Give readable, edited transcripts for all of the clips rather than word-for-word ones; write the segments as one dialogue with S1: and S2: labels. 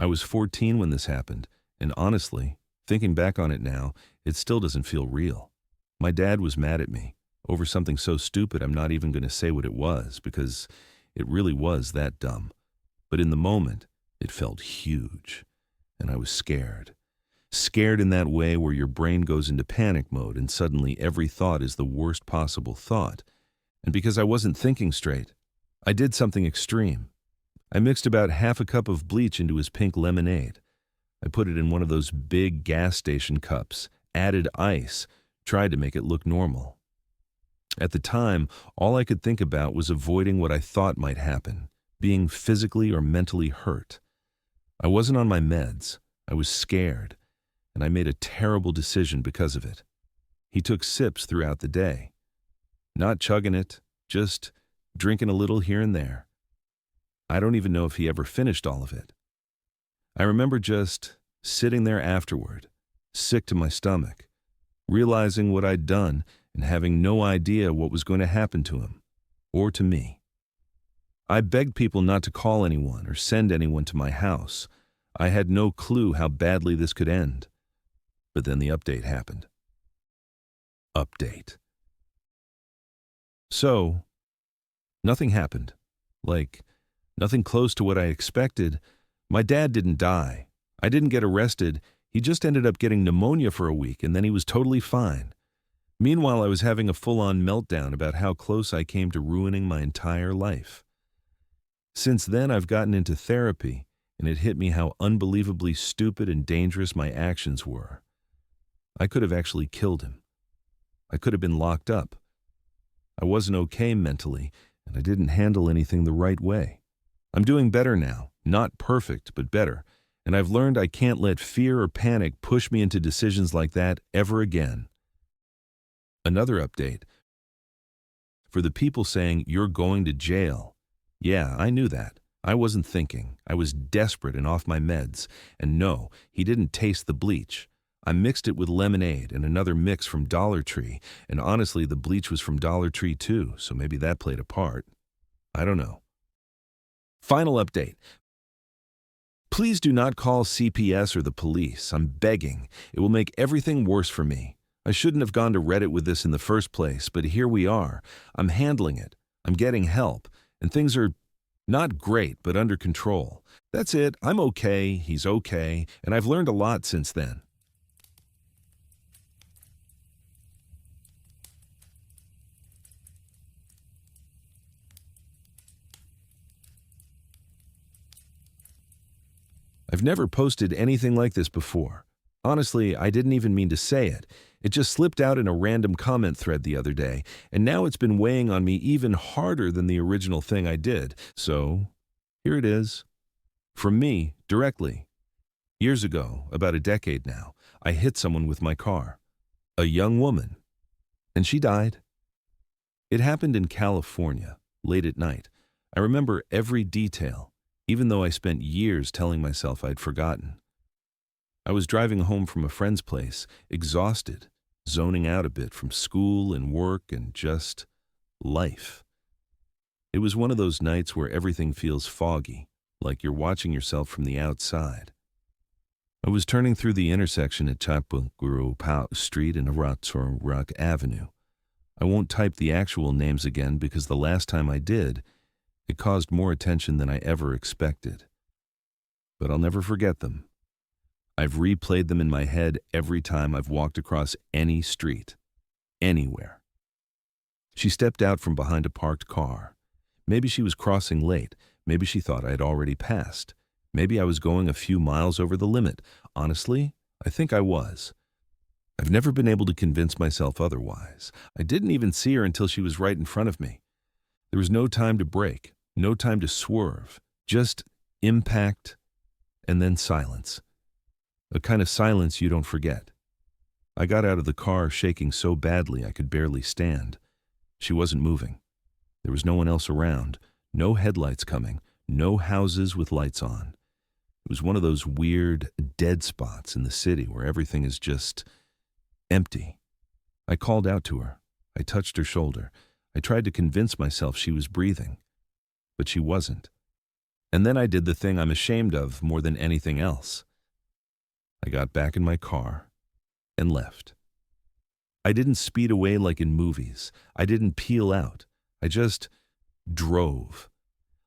S1: I was 14 when this happened, and honestly, thinking back on it now, it still doesn't feel real. My dad was mad at me over something so stupid I'm not even going to say what it was because it really was that dumb. But in the moment, it felt huge, and I was scared. Scared in that way where your brain goes into panic mode and suddenly every thought is the worst possible thought. And because I wasn't thinking straight, I did something extreme. I mixed about half a cup of bleach into his pink lemonade. I put it in one of those big gas station cups, added ice, tried to make it look normal. At the time, all I could think about was avoiding what I thought might happen, being physically or mentally hurt. I wasn't on my meds. I was scared, and I made a terrible decision because of it. He took sips throughout the day. Not chugging it, just drinking a little here and there. I don't even know if he ever finished all of it. I remember just sitting there afterward, sick to my stomach, realizing what I'd done and having no idea what was going to happen to him, or to me. I begged people not to call anyone or send anyone to my house. I had no clue how badly this could end. But then the update happened. Update. So, nothing happened. Nothing close to what I expected. My dad didn't die. I didn't get arrested. He just ended up getting pneumonia for a week, and then he was totally fine. Meanwhile, I was having a full-on meltdown about how close I came to ruining my entire life. Since then, I've gotten into therapy, and it hit me how unbelievably stupid and dangerous my actions were. I could have actually killed him. I could have been locked up. I wasn't okay mentally, and I didn't handle anything the right way. I'm doing better now, not perfect, but better, and I've learned I can't let fear or panic push me into decisions like that ever again. Another update. For the people saying, "You're going to jail." Yeah, I knew that. I wasn't thinking. I was desperate and off my meds. And no, he didn't taste the bleach. I mixed it with lemonade and another mix from Dollar Tree, and honestly, the bleach was from Dollar Tree too, so maybe that played a part. I don't know. Final update. Please do not call CPS or the police. I'm begging. It will make everything worse for me. I shouldn't have gone to Reddit with this in the first place, but here we are. I'm handling it. I'm getting help, and things are not great, but under control. That's it. I'm okay. He's okay, and I've learned a lot since then. I've never posted anything like this before. Honestly, I didn't even mean to say it. It just slipped out in a random comment thread the other day, and now it's been weighing on me even harder than the original thing I did. So, here it is. From me, directly. Years ago, about a decade now, I hit someone with my car. A young woman. And she died. It happened in California, late at night. I remember every detail, even though I spent years telling myself I'd forgotten. I was driving home from a friend's place, exhausted, zoning out a bit from school and work and just life. It was one of those nights where everything feels foggy, like you're watching yourself from the outside. I was turning through the intersection at Chapulguru Street and Rock Avenue. I won't type the actual names again because the last time I did, it caused more attention than I ever expected. But I'll never forget them. I've replayed them in my head every time I've walked across any street, anywhere. She stepped out from behind a parked car. Maybe she was crossing late. Maybe she thought I had already passed. Maybe I was going a few miles over the limit. Honestly, I think I was. I've never been able to convince myself otherwise. I didn't even see her until she was right in front of me. There was no time to brake, no time to swerve, just impact and then silence. A kind of silence you don't forget. I got out of the car shaking so badly I could barely stand. She wasn't moving. There was no one else around, no headlights coming, no houses with lights on. It was one of those weird, dead spots in the city where everything is just empty. I called out to her. I touched her shoulder. I tried to convince myself she was breathing, but she wasn't. And then I did the thing I'm ashamed of more than anything else. I got back in my car and left. I didn't speed away like in movies. I didn't peel out. I just drove.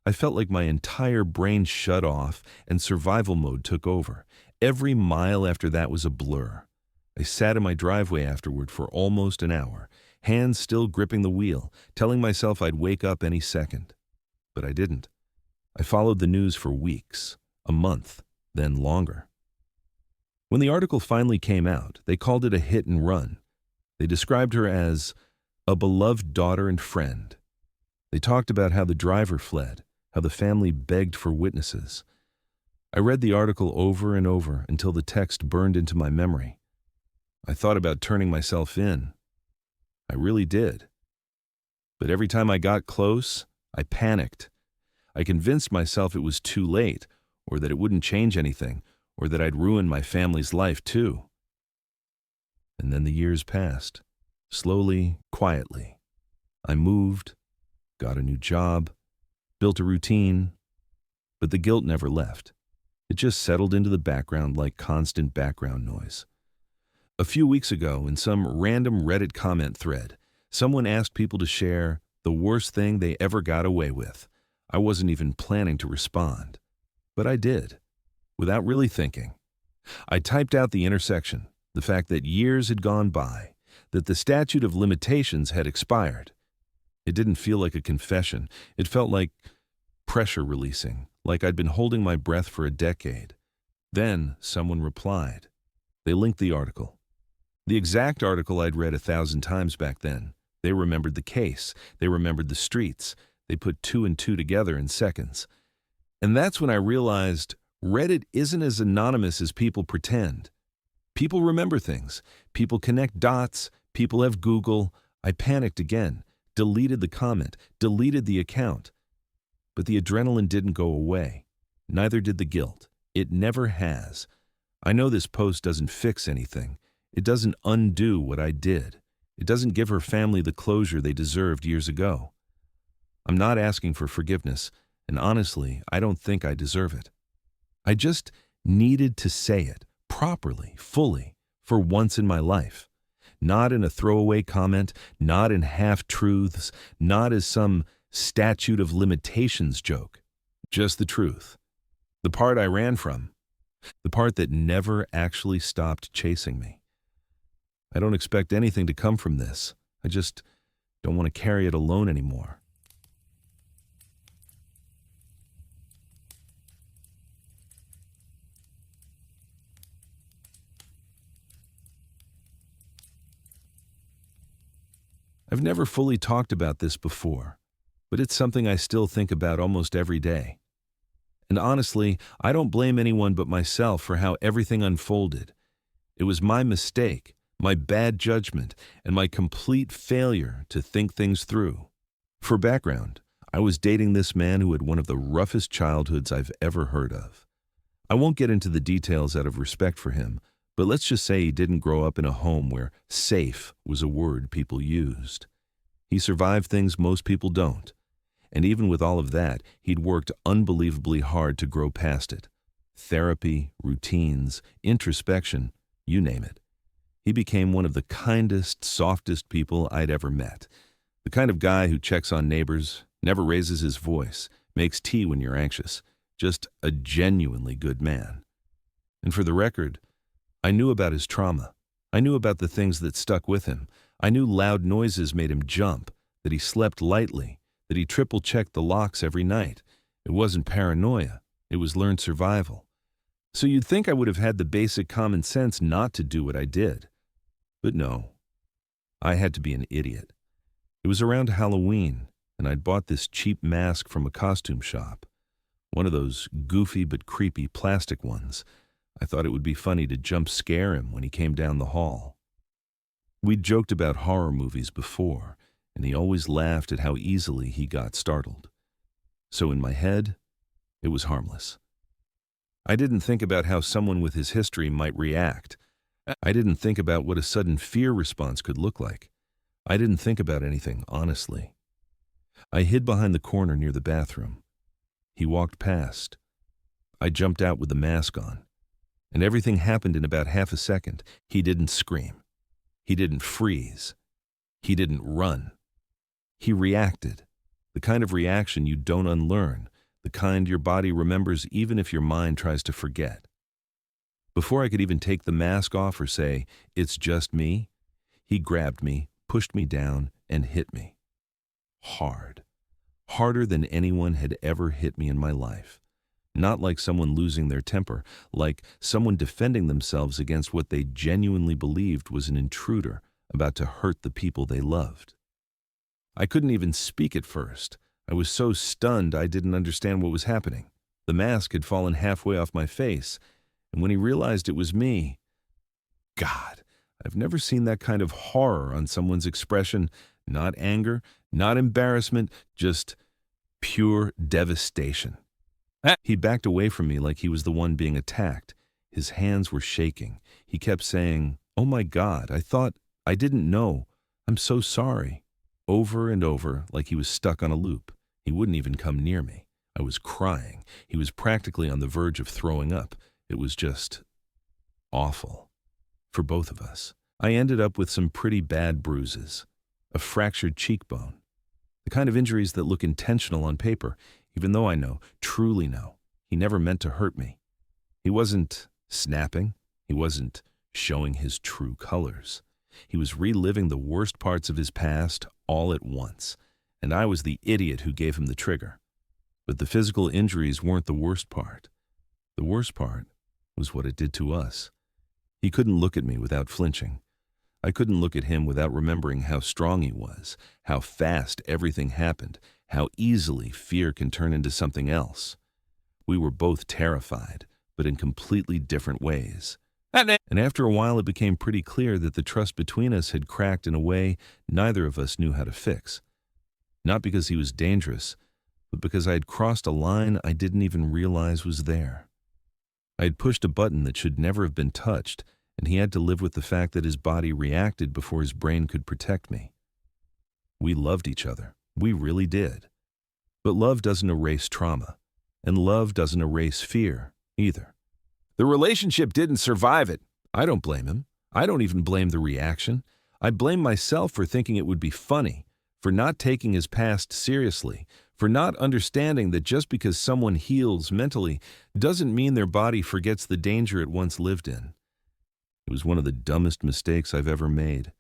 S1: I felt like my entire brain shut off and survival mode took over. Every mile after that was a blur. I sat in my driveway afterward for almost an hour, hands still gripping the wheel, telling myself I'd wake up any second. But I didn't. I followed the news for weeks, a month, then longer. When the article finally came out, they called it a hit and run. They described her as a beloved daughter and friend. They talked about how the driver fled, how the family begged for witnesses. I read the article over and over until the text burned into my memory. I thought about turning myself in. I really did. But every time I got close, I panicked. I convinced myself it was too late, or that it wouldn't change anything, or that I'd ruin my family's life too. And then the years passed, slowly, quietly. I moved, got a new job, built a routine, but the guilt never left. It just settled into the background like constant background noise. A few weeks ago, in some random Reddit comment thread, someone asked people to share the worst thing they ever got away with. I wasn't even planning to respond, but I did, without really thinking. I typed out the intersection, the fact that years had gone by, that the statute of limitations had expired. It didn't feel like a confession. It felt like pressure releasing, like I'd been holding my breath for a decade. Then someone replied. They linked the article. The exact article I'd read 1,000 times back then. They remembered the case. They remembered the streets. They put 2 and 2 together in seconds. And that's when I realized Reddit isn't as anonymous as people pretend. People remember things. People connect dots. People have Google. I panicked again, deleted the comment, deleted the account. But the adrenaline didn't go away. Neither did the guilt. It never has. I know this post doesn't fix anything. It doesn't undo what I did. It doesn't give her family the closure they deserved years ago. I'm not asking for forgiveness, and honestly, I don't think I deserve it. I just needed to say it, properly, fully, for once in my life. Not in a throwaway comment, not in half-truths, not as some statute of limitations joke. Just the truth. The part I ran from. The part that never actually stopped chasing me. I don't expect anything to come from this. I just don't want to carry it alone anymore. I've never fully talked about this before, but it's something I still think about almost every day. And honestly, I don't blame anyone but myself for how everything unfolded. It was my mistake, my bad judgment, and my complete failure to think things through. For background, I was dating this man who had one of the roughest childhoods I've ever heard of. I won't get into the details out of respect for him, but let's just say he didn't grow up in a home where safe was a word people used. He survived things most people don't. And even with all of that, he'd worked unbelievably hard to grow past it. Therapy, routines, introspection, you name it. He became one of the kindest, softest people I'd ever met. The kind of guy who checks on neighbors, never raises his voice, makes tea when you're anxious. Just a genuinely good man. And for the record, I knew about his trauma. I knew about the things that stuck with him. I knew loud noises made him jump, that he slept lightly, that he triple-checked the locks every night. It wasn't paranoia. It was learned survival. So you'd think I would have had the basic common sense not to do what I did. But no. I had to be an idiot. It was around Halloween, and I'd bought this cheap mask from a costume shop. One of those goofy but creepy plastic ones. I thought it would be funny to jump scare him when he came down the hall. We'd joked about horror movies before, and he always laughed at how easily he got startled. So in my head, it was harmless. I didn't think about how someone with his history might react. I didn't think about what a sudden fear response could look like. I didn't think about anything, honestly. I hid behind the corner near the bathroom. He walked past. I jumped out with the mask on. And everything happened in about half a second. He didn't scream. He didn't freeze. He didn't run. He reacted. The kind of reaction you don't unlearn, the kind your body remembers even if your mind tries to forget. Before I could even take the mask off or say, "It's just me," he grabbed me, pushed me down, and hit me. Hard. Harder than anyone had ever hit me in my life. Not like someone losing their temper, like someone defending themselves against what they genuinely believed was an intruder about to hurt the people they loved. I couldn't even speak at first. I was so stunned I didn't understand what was happening. The mask had fallen halfway off my face, and when he realized it was me, God, I've never seen that kind of horror on someone's expression. Not anger, not embarrassment, just pure devastation. He backed away from me like he was the one being attacked. His hands were shaking. He kept saying, "Oh my God, I didn't know. I'm so sorry." Over and over, like he was stuck on a loop. He wouldn't even come near me. I was crying. He was practically on the verge of throwing up. It was just awful. For both of us. I ended up with some pretty bad bruises. A fractured cheekbone. The kind of injuries that look intentional on paper, even though I know, truly know, he never meant to hurt me. He wasn't snapping. He wasn't showing his true colors. He was reliving the worst parts of his past all at once, and I was the idiot who gave him the trigger. But the physical injuries weren't the worst part. The worst part was what it did to us. He couldn't look at me without flinching. I couldn't look at him without remembering how strong he was, how fast everything happened, how easily fear can turn into something else. We were both terrified, but in completely different ways. And after a while it became pretty clear that the trust between us had cracked in a way neither of us knew how to fix. Not because he was dangerous, but because I had crossed a line I didn't even realize was there. I had pushed a button that should never have been touched, and he had to live with the fact that his body reacted before his brain could protect me. We loved each other. We really did. But love doesn't erase trauma, and love doesn't erase fear either. The relationship didn't survive it. I don't blame him. I don't even blame the reaction. I blame myself for thinking it would be funny, for not taking his past seriously, for not understanding that just because someone heals mentally doesn't mean their body forgets the danger it once lived in. It was one of the dumbest mistakes I've ever made,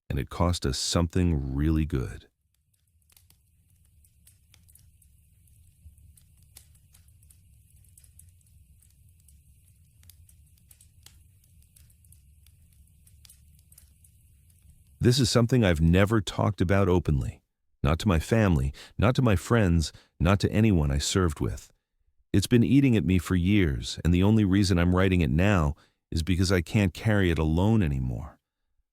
S1: and it cost us something really good. This is something I've never talked about openly. Not to my family, not to my friends, not to anyone I served with. It's been eating at me for years, and the only reason I'm writing it now is because I can't carry it alone anymore.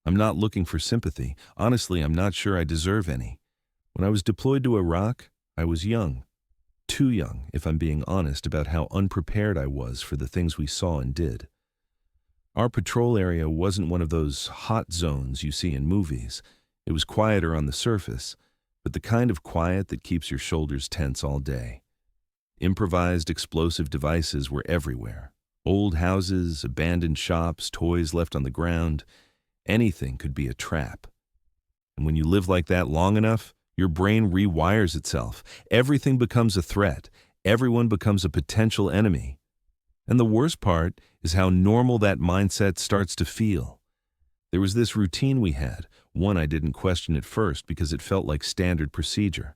S1: I'm not looking for sympathy. Honestly, I'm not sure I deserve any. When I was deployed to Iraq, I was young. Too young, if I'm being honest, about how unprepared I was for the things we saw and did. Our patrol area wasn't one of those hot zones you see in movies. It was quieter on the surface, but the kind of quiet that keeps your shoulders tense all day. Improvised explosive devices were everywhere. Old houses, abandoned shops, toys left on the ground. Anything could be a trap. And when you live like that long enough, your brain rewires itself. Everything becomes a threat. Everyone becomes a potential enemy. And the worst part is how normal that mindset starts to feel. There was this routine we had, one I didn't question at first because it felt like standard procedure.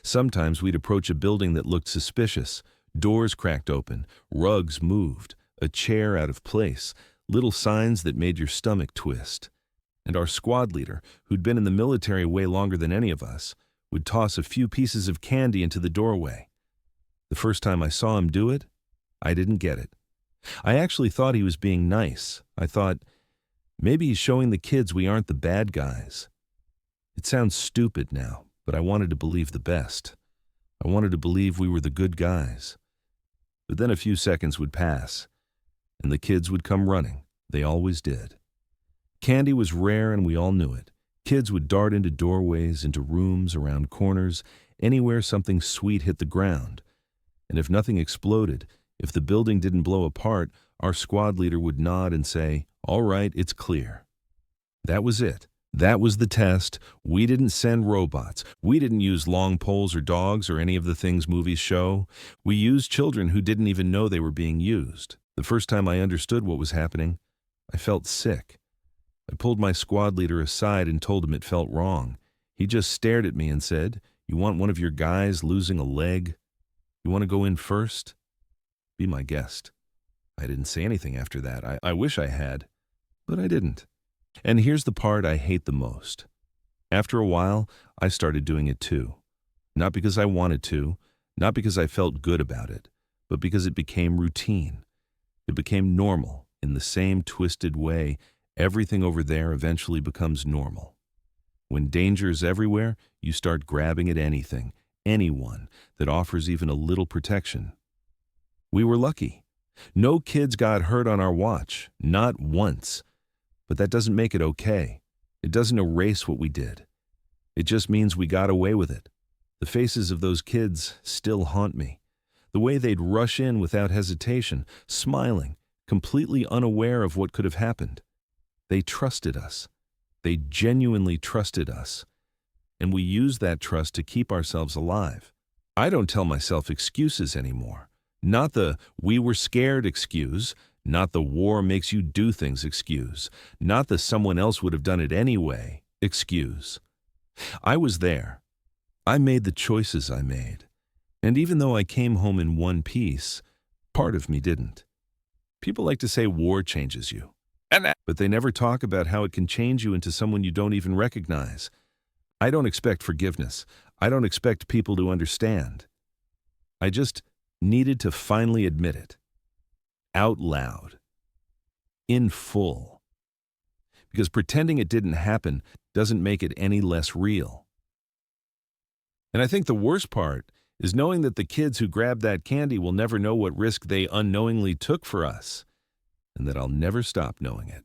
S1: Sometimes we'd approach a building that looked suspicious, doors cracked open, rugs moved, a chair out of place, little signs that made your stomach twist. And our squad leader, who'd been in the military way longer than any of us, would toss a few pieces of candy into the doorway. The first time I saw him do it, I didn't get it. I actually thought he was being nice. I thought, maybe he's showing the kids we aren't the bad guys. It sounds stupid now, but I wanted to believe the best. I wanted to believe we were the good guys. But then a few seconds would pass, and the kids would come running. They always did. Candy was rare and we all knew it. Kids would dart into doorways, into rooms, around corners, anywhere something sweet hit the ground. And if nothing exploded, if the building didn't blow apart, our squad leader would nod and say, "All right, it's clear." That was it. That was the test. We didn't send robots. We didn't use long poles or dogs or any of the things movies show. We used children who didn't even know they were being used. The first time I understood what was happening, I felt sick. I pulled my squad leader aside and told him it felt wrong. He just stared at me and said, "You want one of your guys losing a leg? You want to go in first? Be my guest." I didn't say anything after that. I wish I had, but I didn't. And here's the part I hate the most. After a while, I started doing it too. Not because I wanted to, not because I felt good about it, but because it became routine. It became normal. In the same twisted way, everything over there eventually becomes normal. When danger is everywhere, you start grabbing at anything, anyone that offers even a little protection. We were lucky. No kids got hurt on our watch, not once. But that doesn't make it okay. It doesn't erase what we did. It just means we got away with it. The faces of those kids still haunt me. The way they'd rush in without hesitation, smiling, completely unaware of what could have happened. They trusted us. They genuinely trusted us. And we used that trust to keep ourselves alive. I don't tell myself excuses anymore. Not the "we were scared" excuse, not the "war makes you do things" excuse, not the "someone else would have done it anyway" excuse. I was there. I made the choices I made. And even though I came home in one piece, part of me didn't. People like to say war changes you, but they never talk about how it can change you into someone you don't even recognize. I don't expect forgiveness. I don't expect people to understand. I just needed to finally admit it. Out loud. In full. Because pretending it didn't happen doesn't make it any less real. And I think the worst part is knowing that the kids who grabbed that candy will never know what risk they unknowingly took for us, and that I'll never stop knowing it.